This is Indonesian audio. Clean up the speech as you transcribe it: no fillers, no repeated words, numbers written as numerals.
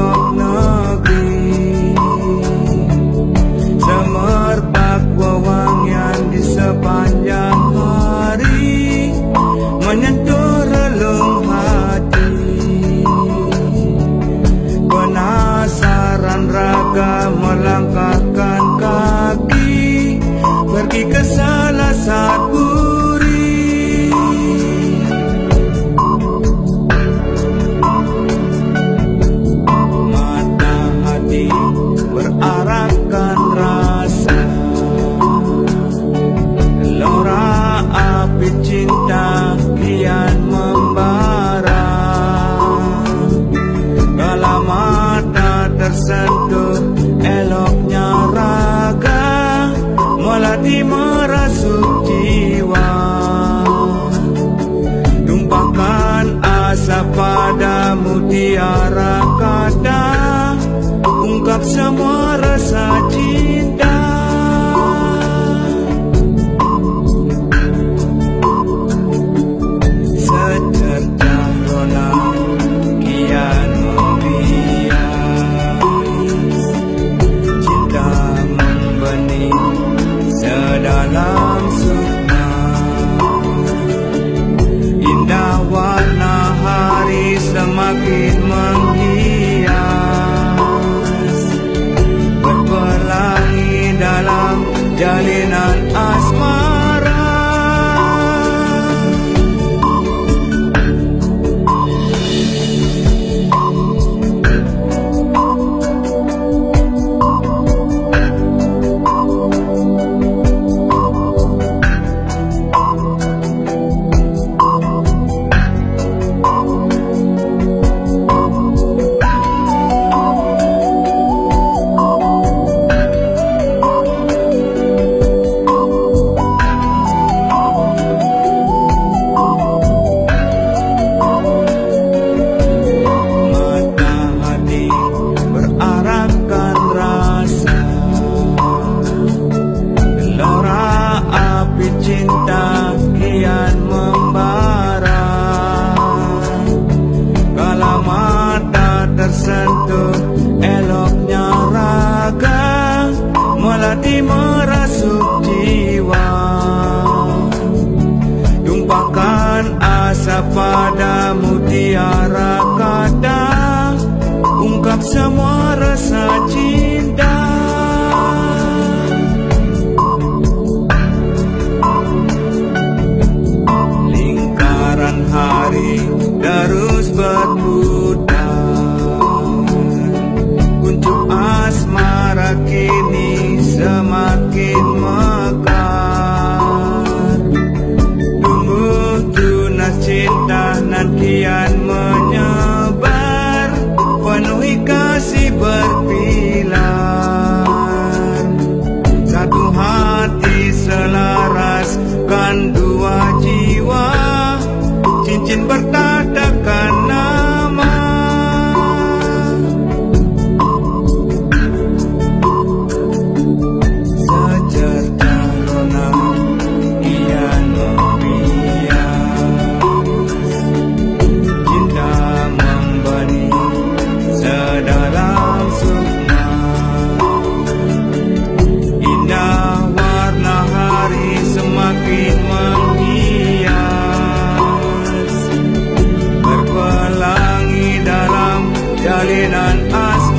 pelosok negeri. Semerbak wewangian di sepanjang hari, menyentuh relung hati. Penasaran raga melangkahkan kaki, pergi ke salah satu berarahkan rasa. Gelora api cinta kian membara. Kala mata tersentuh eloknya raga, melati merasuk jiwa. Tumpahkan asa pada mutiara kata, ungkap semua rasa cinta. Secercah rona kian membias, cinta membenih sedalam sukma. Indah warna hari semakin menghias, berpelangi dalam jalinan asmara. Cinta kian membara. Kala mata tersentuh eloknya raga, melati merasuk jiwa. Tumpahkan asa pada mutiara kata, ungkap semua rasa cinta. Hari terus berputar, untuk asmara kini semakin mekar. Tumbuh tunas cinta nan kian menyebar, penuhi kasih berpilar. Satu hati selaraskan dua jiwa, cincin bertadakan nama. Secercah rona kian membias, cinta membenih sedalam sukma. Indah warna hari semakin menghias, berpelangi dalam jalinan asmara.